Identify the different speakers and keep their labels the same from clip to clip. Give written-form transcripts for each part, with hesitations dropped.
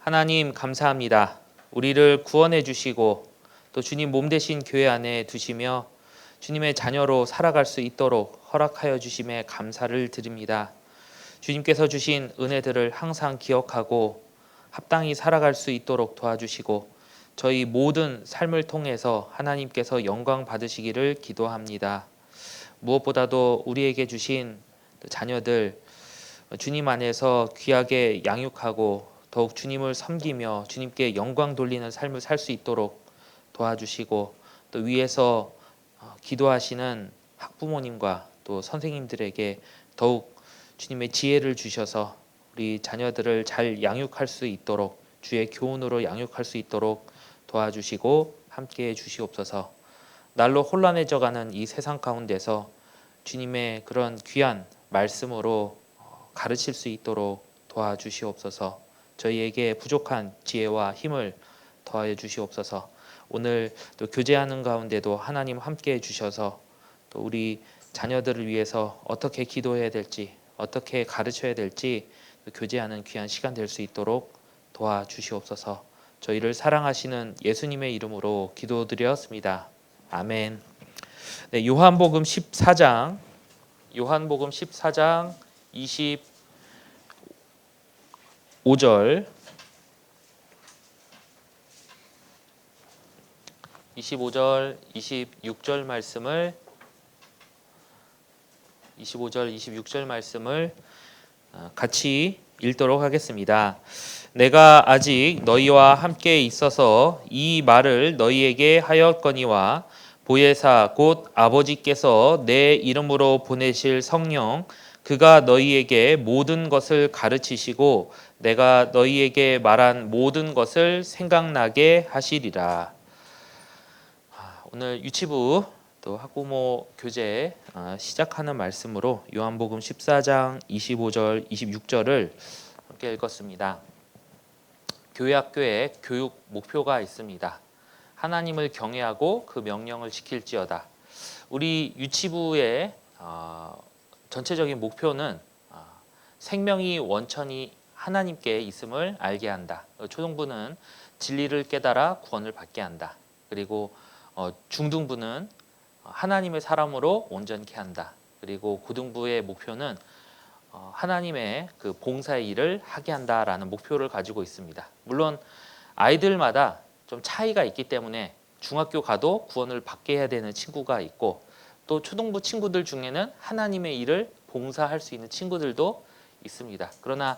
Speaker 1: 하나님 감사합니다. 우리를 구원해 주시고 또 주님 몸 되신 교회 안에 두시며 주님의 자녀로 살아갈 수 있도록 허락하여 주심에 감사를 드립니다. 주님께서 주신 은혜들을 항상 기억하고 합당히 살아갈 수 있도록 도와주시고 저희 모든 삶을 통해서 하나님께서 영광 받으시기를 기도합니다. 무엇보다도 우리에게 주신 자녀들 주님 안에서 귀하게 양육하고 더욱 주님을 섬기며 주님께 영광 돌리는 삶을 살 수 있도록 도와주시고 또 위에서 기도하시는 학부모님과 또 선생님들에게 더욱 주님의 지혜를 주셔서 우리 자녀들을 잘 양육할 수 있도록 주의 교훈으로 양육할 수 있도록 도와주시고 함께해 주시옵소서. 날로 혼란해져가는 이 세상 가운데서 주님의 그런 귀한 말씀으로 가르칠 수 있도록 도와주시옵소서. 저희에게 부족한 지혜와 힘을 더하여 주시옵소서. 오늘 또 교제하는 가운데도 하나님 함께해 주셔서 또 우리 자녀들을 위해서 어떻게 기도해야 될지 어떻게 가르쳐야 될지 교제하는 귀한 시간 될 수 있도록 도와주시옵소서. 저희를 사랑하시는 예수님의 이름으로 기도드렸습니다. 아멘. 네, 요한복음 14장 25절 25절 26절 말씀을 같이 읽도록 하겠습니다. 내가 아직 너희와 함께 있어서 이 말을 너희에게 하였거니와 보혜사 곧 아버지께서 내 이름으로 보내실 성령 그가 너희에게 모든 것을 가르치시고 내가 너희에게 말한 모든 것을 생각나게 하시리라. 오늘 유치부 또 학부모 교재 시작하는 말씀으로 요한복음 14장 25절 26절을 함께 읽었습니다. 교회 학교에 교육 목표가 있습니다. 하나님을 경외하고 그 명령을 지킬지어다. 우리 유치부의 전체적인 목표는 생명이 원천히 하나님께 있음을 알게 한다. 초등부는 진리를 깨달아 구원을 받게 한다. 그리고 중등부는 하나님의 사람으로 온전케 한다. 그리고 고등부의 목표는 하나님의 그 봉사의 일을 하게 한다라는 목표를 가지고 있습니다. 물론 아이들마다 좀 차이가 있기 때문에 중학교 가도 구원을 받게 해야 되는 친구가 있고 또 초등부 친구들 중에는 하나님의 일을 봉사할 수 있는 친구들도 있습니다. 그러나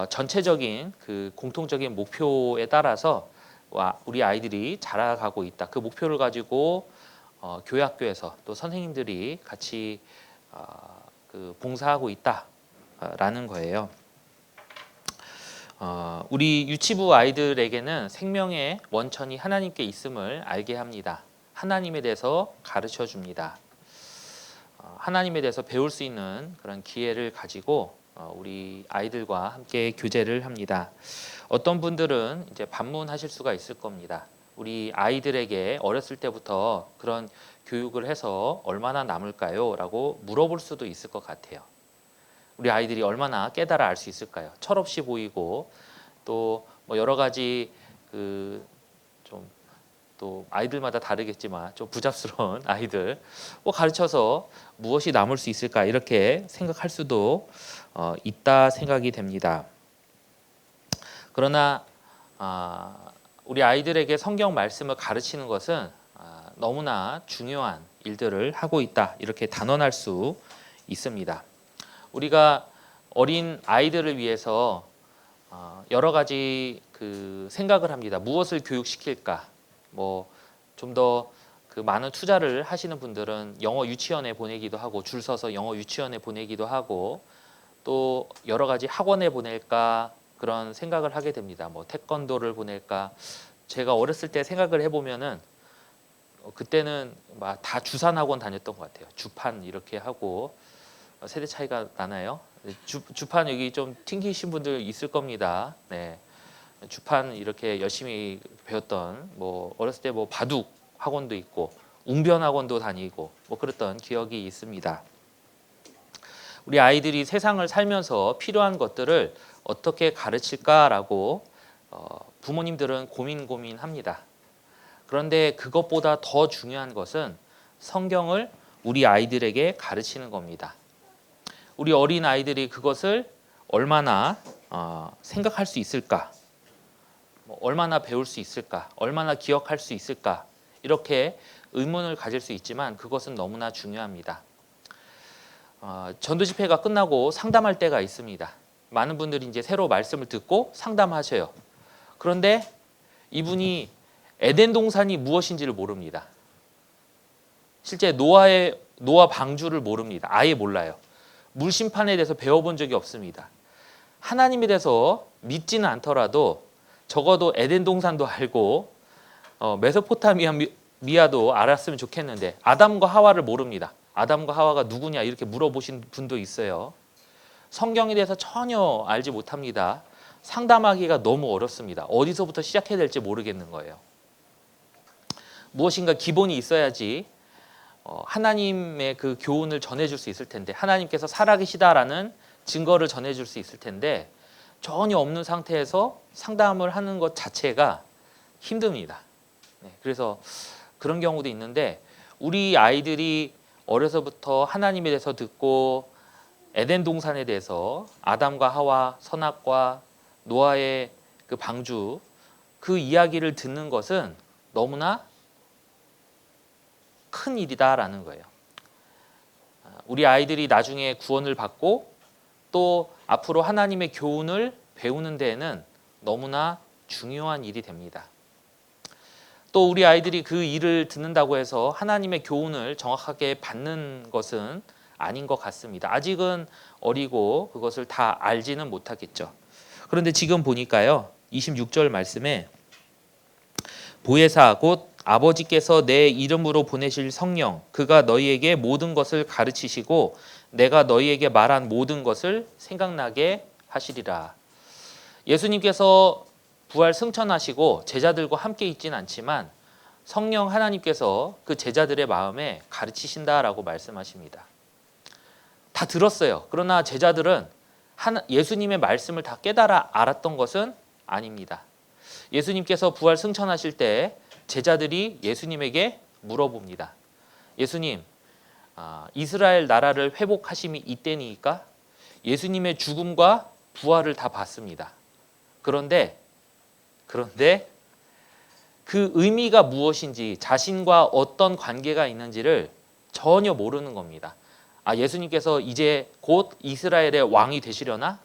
Speaker 1: 전체적인 그 공통적인 목표에 따라서 우리 아이들이 자라가고 있다. 그 목표를 가지고 교회 학교에서 또 선생님들이 같이 그 봉사하고 있다라는 거예요. 우리 유치부 아이들에게는 생명의 원천이 하나님께 있음을 알게 합니다. 하나님에 대해서 가르쳐 줍니다. 하나님에 대해서 배울 수 있는 그런 기회를 가지고 우리 아이들과 함께 교제를 합니다. 어떤 분들은 이제 반문하실 수가 있을 겁니다. 우리 아이들에게 어렸을 때부터 그런 교육을 해서 얼마나 남을까요? 라고 물어볼 수도 있을 것 같아요. 우리 아이들이 얼마나 깨달아 알 수 있을까요? 철없이 보이고 또 뭐 여러 가지 그 좀 또 아이들마다 다르겠지만 좀 부잡스러운 아이들 가르쳐서 무엇이 남을 수 있을까 이렇게 생각할 수도 있다 생각이 됩니다. 그러나 우리 아이들에게 성경 말씀을 가르치는 것은 너무나 중요한 일들을 하고 있다 이렇게 단언할 수 있습니다. 우리가 어린 아이들을 위해서 여러 가지 그 생각을 합니다. 무엇을 교육시킬까? 뭐 좀 더 그 많은 투자를 하시는 분들은 영어 유치원에 보내기도 하고 줄 서서 영어 유치원에 보내기도 하고 또 여러 가지 학원에 보낼까 그런 생각을 하게 됩니다. 뭐 태권도를 보낼까? 제가 어렸을 때 생각을 해보면은 그때는 막 다 주산학원 다녔던 것 같아요. 주판 이렇게 하고 세대 차이가 나나요? 주판 여기 좀 튕기신 분들 있을 겁니다. 네, 주판 이렇게 열심히 배웠던 뭐 어렸을 때 뭐 바둑 학원도 있고 웅변 학원도 다니고 뭐 그랬던 기억이 있습니다. 우리 아이들이 세상을 살면서 필요한 것들을 어떻게 가르칠까라고 부모님들은 고민합니다. 그런데 그것보다 더 중요한 것은 성경을 우리 아이들에게 가르치는 겁니다. 우리 어린 아이들이 그것을 얼마나 생각할 수 있을까? 얼마나 배울 수 있을까? 얼마나 기억할 수 있을까? 이렇게 의문을 가질 수 있지만 그것은 너무나 중요합니다. 전도 집회가 끝나고 상담할 때가 있습니다. 많은 분들이 이제 새로 말씀을 듣고 상담하셔요. 그런데 이분이 에덴 동산이 무엇인지를 모릅니다. 실제 노아 방주를 모릅니다. 아예 몰라요. 물 심판에 대해서 배워본 적이 없습니다. 하나님에 대해서 믿지는 않더라도 적어도 에덴 동산도 알고 메소포타미아도 알았으면 좋겠는데 아담과 하와를 모릅니다. 아담과 하와가 누구냐 이렇게 물어보신 분도 있어요. 성경에 대해서 전혀 알지 못합니다. 상담하기가 너무 어렵습니다. 어디서부터 시작해야 될지 모르겠는 거예요. 무엇인가 기본이 있어야지 하나님의 그 교훈을 전해줄 수 있을 텐데, 하나님께서 살아계시다라는 증거를 전해줄 수 있을 텐데 전혀 없는 상태에서 상담을 하는 것 자체가 힘듭니다. 그래서 그런 경우도 있는데, 우리 아이들이 어려서부터 하나님에 대해서 듣고 에덴 동산에 대해서 아담과 하와, 선악과 노아의 그 방주, 그 이야기를 듣는 것은 너무나 큰 일이다라는 거예요. 우리 아이들이 나중에 구원을 받고 또 앞으로 하나님의 교훈을 배우는 데에는 너무나 중요한 일이 됩니다. 또 우리 아이들이 그 일을 듣는다고 해서 하나님의 교훈을 정확하게 받는 것은 아닌 것 같습니다. 아직은 어리고 그것을 다 알지는 못하겠죠. 그런데 지금 보니까요, 26절 말씀에 보혜사 곧 아버지께서 내 이름으로 보내실 성령, 그가 너희에게 모든 것을 가르치시고 내가 너희에게 말한 모든 것을 생각나게 하시리라. 예수님께서 부활 승천하시고 제자들과 함께 있진 않지만 성령 하나님께서 그 제자들의 마음에 가르치신다라고 말씀하십니다. 다 들었어요. 그러나 제자들은 예수님의 말씀을 다 깨달아 알았던 것은 아닙니다. 예수님께서 부활 승천하실 때 제자들이 예수님에게 물어봅니다. 예수님, 이스라엘 나라를 회복하심이 이때니까? 예수님의 죽음과 부활을 다 봤습니다. 그런데 그 의미가 무엇인지, 자신과 어떤 관계가 있는지를 전혀 모르는 겁니다. 예수님께서 이제 곧 이스라엘의 왕이 되시려나?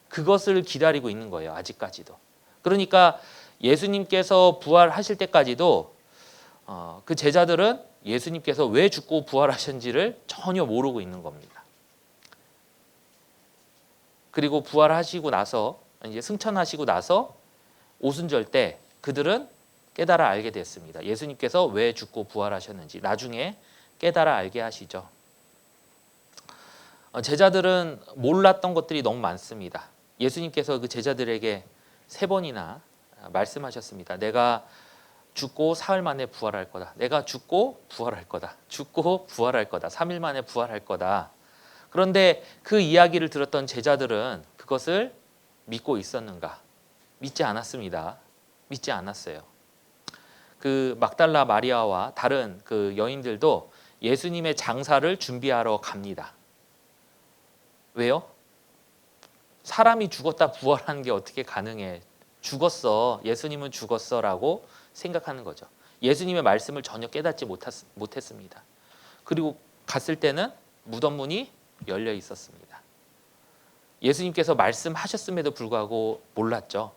Speaker 1: 그것을 기다리고 있는 거예요. 아직까지도. 그러니까 예수님께서 부활하실 때까지도 그 제자들은 예수님께서 왜 죽고 부활하셨는지를 전혀 모르고 있는 겁니다. 그리고 부활하시고 나서, 이제 승천하시고 나서 오순절 때 그들은 깨달아 알게 됐습니다. 예수님께서 왜 죽고 부활하셨는지 나중에 깨달아 알게 하시죠. 제자들은 몰랐던 것들이 너무 많습니다. 예수님께서 그 제자들에게 3번이나 말씀하셨습니다. 내가 죽고 사흘 만에 부활할 거다. 내가 죽고 부활할 거다. 죽고 부활할 거다. 3일 만에 부활할 거다. 그런데 그 이야기를 들었던 제자들은 그것을 믿고 있었는가? 믿지 않았습니다. 믿지 않았어요. 그 막달라 마리아와 다른 그 여인들도 예수님의 장사를 준비하러 갑니다. 왜요? 사람이 죽었다 부활하는 게 어떻게 가능해? 죽었어. 예수님은 죽었어라고 생각하는 거죠. 예수님의 말씀을 전혀 깨닫지 못했습니다. 그리고 갔을 때는 무덤 문이 열려 있었습니다. 예수님께서 말씀하셨음에도 불구하고 몰랐죠.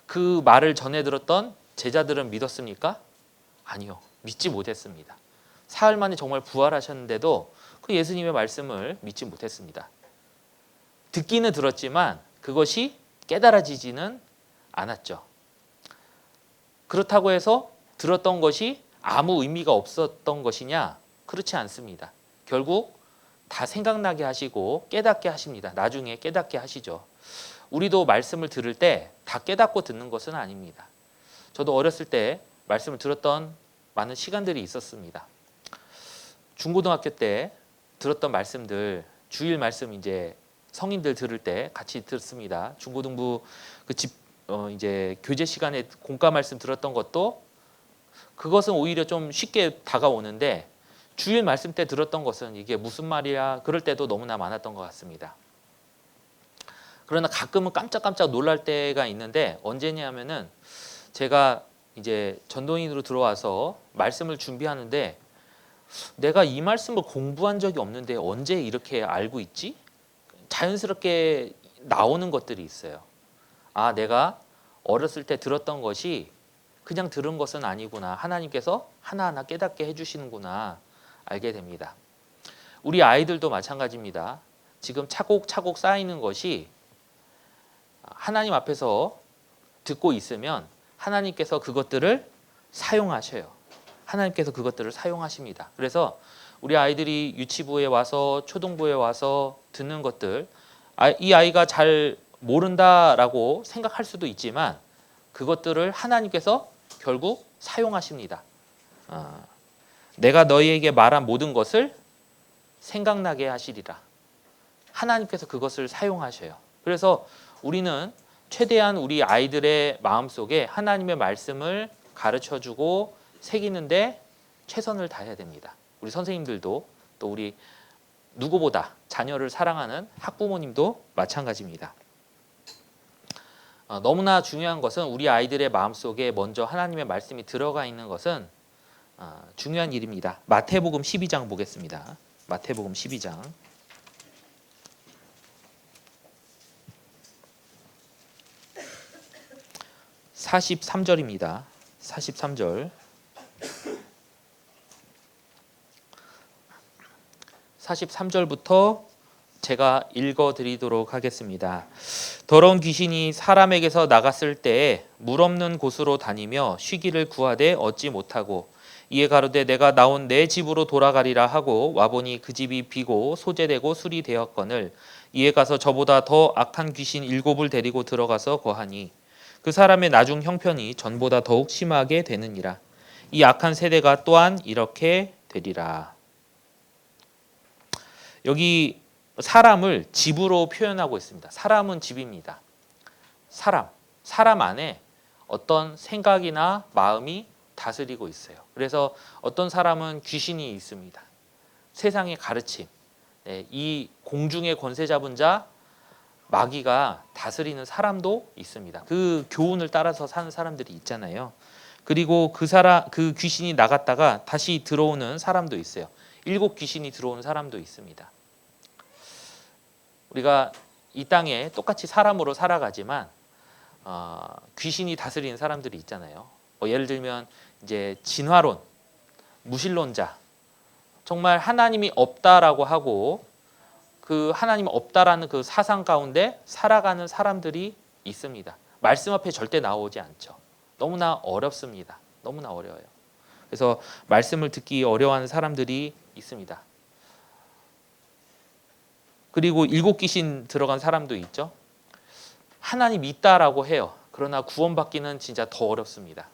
Speaker 1: 그 말을 전해 들었던 제자들은 믿었습니까? 아니요. 믿지 못했습니다. 사흘 만에 정말 부활하셨는데도 그 예수님의 말씀을 믿지 못했습니다. 듣기는 들었지만 그것이 깨달아지지는 않았죠. 그렇다고 해서 들었던 것이 아무 의미가 없었던 것이냐? 그렇지 않습니다. 결국 다 생각나게 하시고 깨닫게 하십니다. 나중에 깨닫게 하시죠. 우리도 말씀을 들을 때 다 깨닫고 듣는 것은 아닙니다. 저도 어렸을 때 말씀을 들었던 많은 시간들이 있었습니다. 중고등학교 때 들었던 말씀들, 주일 말씀 이제 성인들 들을 때 같이 듣습니다. 중고등부 그 이제 교재 시간에 공과 말씀 들었던 것도 그것은 오히려 좀 쉽게 다가오는데 주일 말씀 때 들었던 것은 이게 무슨 말이야 그럴 때도 너무나 많았던 것 같습니다. 그러나 가끔은 깜짝깜짝 놀랄 때가 있는데 언제냐면은 제가 이제 전도인으로 들어와서 말씀을 준비하는데 내가 이 말씀을 공부한 적이 없는데 언제 이렇게 알고 있지? 자연스럽게 나오는 것들이 있어요. 아, 내가 어렸을 때 들었던 것이 그냥 들은 것은 아니구나. 하나님께서 하나하나 깨닫게 해주시는구나. 알게 됩니다. 우리 아이들도 마찬가지입니다. 지금 차곡차곡 쌓이는 것이 하나님 앞에서 듣고 있으면 하나님께서 그것들을 사용하셔요. 하나님께서 그것들을 사용하십니다. 그래서 우리 아이들이 유치부에 와서 초등부에 와서 듣는 것들, 이 아이가 잘 모른다라고 생각할 수도 있지만 그것들을 하나님께서 결국 사용하십니다. 내가 너희에게 말한 모든 것을 생각나게 하시리라. 하나님께서 그것을 사용하셔요. 그래서 우리는 최대한 우리 아이들의 마음속에 하나님의 말씀을 가르쳐주고 새기는데 최선을 다해야 됩니다. 우리 선생님들도 또 우리 누구보다 자녀를 사랑하는 학부모님도 마찬가지입니다. 너무나 중요한 것은 우리 아이들의 마음속에 먼저 하나님의 말씀이 들어가 있는 것은 중요한 일입니다. 마태복음 12장 보겠습니다. 마태복음 12장 43절입니다. 43절 43절부터 제가 읽어드리도록 하겠습니다. 더러운 귀신이 사람에게서 나갔을 때에 물 없는 곳으로 다니며 쉬기를 구하되 얻지 못하고 이에 가로되 내가 나온 내 집으로 돌아가리라 하고 와보니 그 집이 비고 소재되고 술이 되었거늘 이에 가서 저보다 더 악한 귀신 7을 데리고 들어가서 거하니 그 사람의 나중 형편이 전보다 더욱 심하게 되느니라. 이 악한 세대가 또한 이렇게 되리라. 여기 사람을 집으로 표현하고 있습니다. 사람은 집입니다. 사람 안에 어떤 생각이나 마음이 다스리고 있어요. 그래서 어떤 사람은 귀신이 있습니다. 세상의 가르침, 이 공중의 권세 잡은 자 마귀가 다스리는 사람도 있습니다. 그 교훈을 따라서 사는 사람들이 있잖아요. 그리고 그 귀신이 나갔다가 다시 들어오는 사람도 있어요. 7 귀신이 들어오는 사람도 있습니다. 우리가 이 땅에 똑같이 사람으로 살아가지만 귀신이 다스리는 사람들이 있잖아요. 예를 들면 이제 진화론, 무신론자, 정말 하나님이 없다라고 하고 그 하나님 없다라는 그 사상 가운데 살아가는 사람들이 있습니다. 말씀 앞에 절대 나오지 않죠. 너무나 어렵습니다. 너무나 어려워요. 그래서 말씀을 듣기 어려워하는 사람들이 있습니다. 그리고 7 귀신 들어간 사람도 있죠. 하나님 있다라고 해요. 그러나 구원받기는 진짜 더 어렵습니다.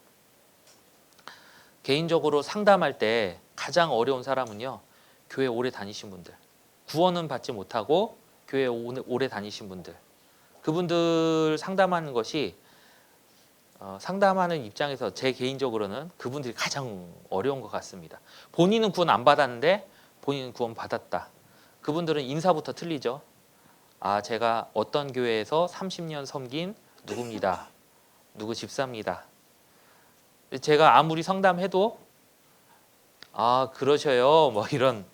Speaker 1: 개인적으로 상담할 때 가장 어려운 사람은요, 교회 오래 다니신 분들, 구원은 받지 못하고 교회 오래 다니신 분들, 그분들 상담하는 것이 상담하는 입장에서 제 개인적으로는 그분들이 가장 어려운 것 같습니다. 본인은 구원 안 받았는데 본인은 구원 받았다. 그분들은 인사부터 틀리죠. 제가 어떤 교회에서 30년 섬긴 누구입니다. 누구 집사입니다. 제가 아무리 상담해도 그러셔요. 이런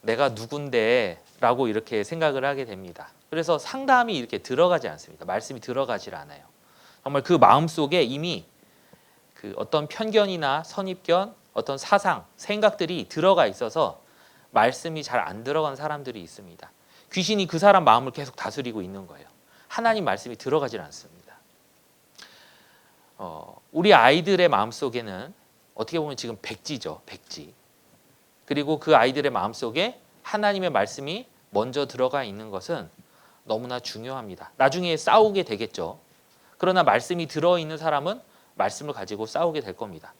Speaker 1: 내가 누군데 라고 이렇게 생각을 하게 됩니다. 그래서 상담이 이렇게 들어가지 않습니다. 말씀이 들어가질 않아요. 정말 그 마음속에 이미 그 어떤 편견이나 선입견, 어떤 사상, 생각들이 들어가 있어서 말씀이 잘 안 들어간 사람들이 있습니다. 귀신이 그 사람 마음을 계속 다스리고 있는 거예요. 하나님 말씀이 들어가질 않습니다. 우리 아이들의 마음속에는 어떻게 보면 지금 백지죠. 백지. 그리고 그 아이들의 마음속에 하나님의 말씀이 먼저 들어가 있는 것은 너무나 중요합니다. 나중에 싸우게 되겠죠. 그러나 말씀이 들어있는 사람은 말씀을 가지고 싸우게 될 겁니다.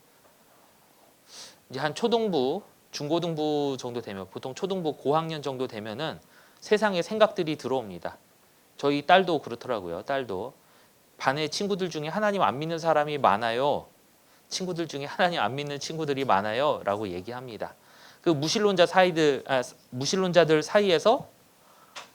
Speaker 1: 이제 한 초등부, 중고등부 정도 되면, 보통 초등부 고학년 정도 되면은 세상의 생각들이 들어옵니다. 저희 딸도 그렇더라고요. 딸도 반에 친구들 중에 하나님 안 믿는 사람이 많아요. 친구들 중에 하나님 안 믿는 친구들이 많아요. 라고 얘기합니다. 그 무신론자들 사이에서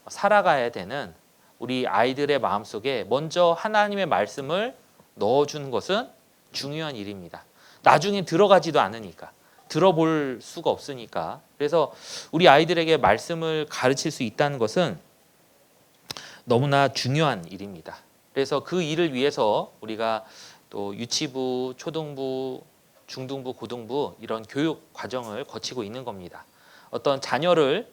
Speaker 1: 살아가야 되는 우리 아이들의 마음속에 먼저 하나님의 말씀을 넣어주는 것은 중요한 일입니다. 나중에 들어가지도 않으니까, 들어볼 수가 없으니까. 그래서 우리 아이들에게 말씀을 가르칠 수 있다는 것은 너무나 중요한 일입니다. 그래서 그 일을 위해서 우리가 또 유치부, 초등부, 중등부, 고등부 이런 교육 과정을 거치고 있는 겁니다. 어떤 자녀를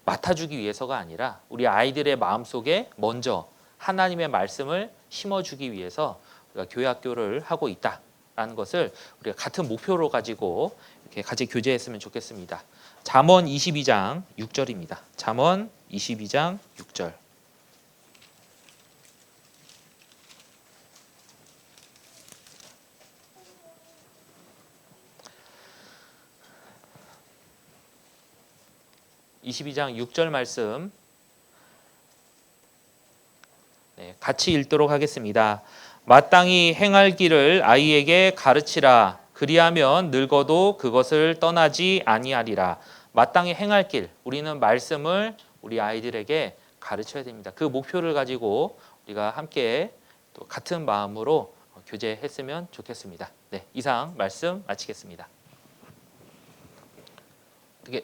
Speaker 1: 맡아주기 위해서가 아니라 우리 아이들의 마음속에 먼저 하나님의 말씀을 심어주기 위해서 우리가 교회학교를 하고 있다라는 것을 우리가 같은 목표로 가지고 이렇게 같이 교제했으면 좋겠습니다. 잠언 22장 6절입니다. 잠언 22장 6절. (22장 6절) 말씀 같이 읽도록 하겠습니다. 마땅히 행할 길을 아이에게 가르치라. 그리하면 늙어도 그것을 떠나지 아니하리라. 마땅히 행할 길, 우리는 말씀을 우리 아이들에게 가르쳐야 됩니다. 그 목표를 가지고 우리가 함께 또 같은 마음으로 교제했으면 좋겠습니다. 네, 이상 말씀 마치겠습니다. 어떻게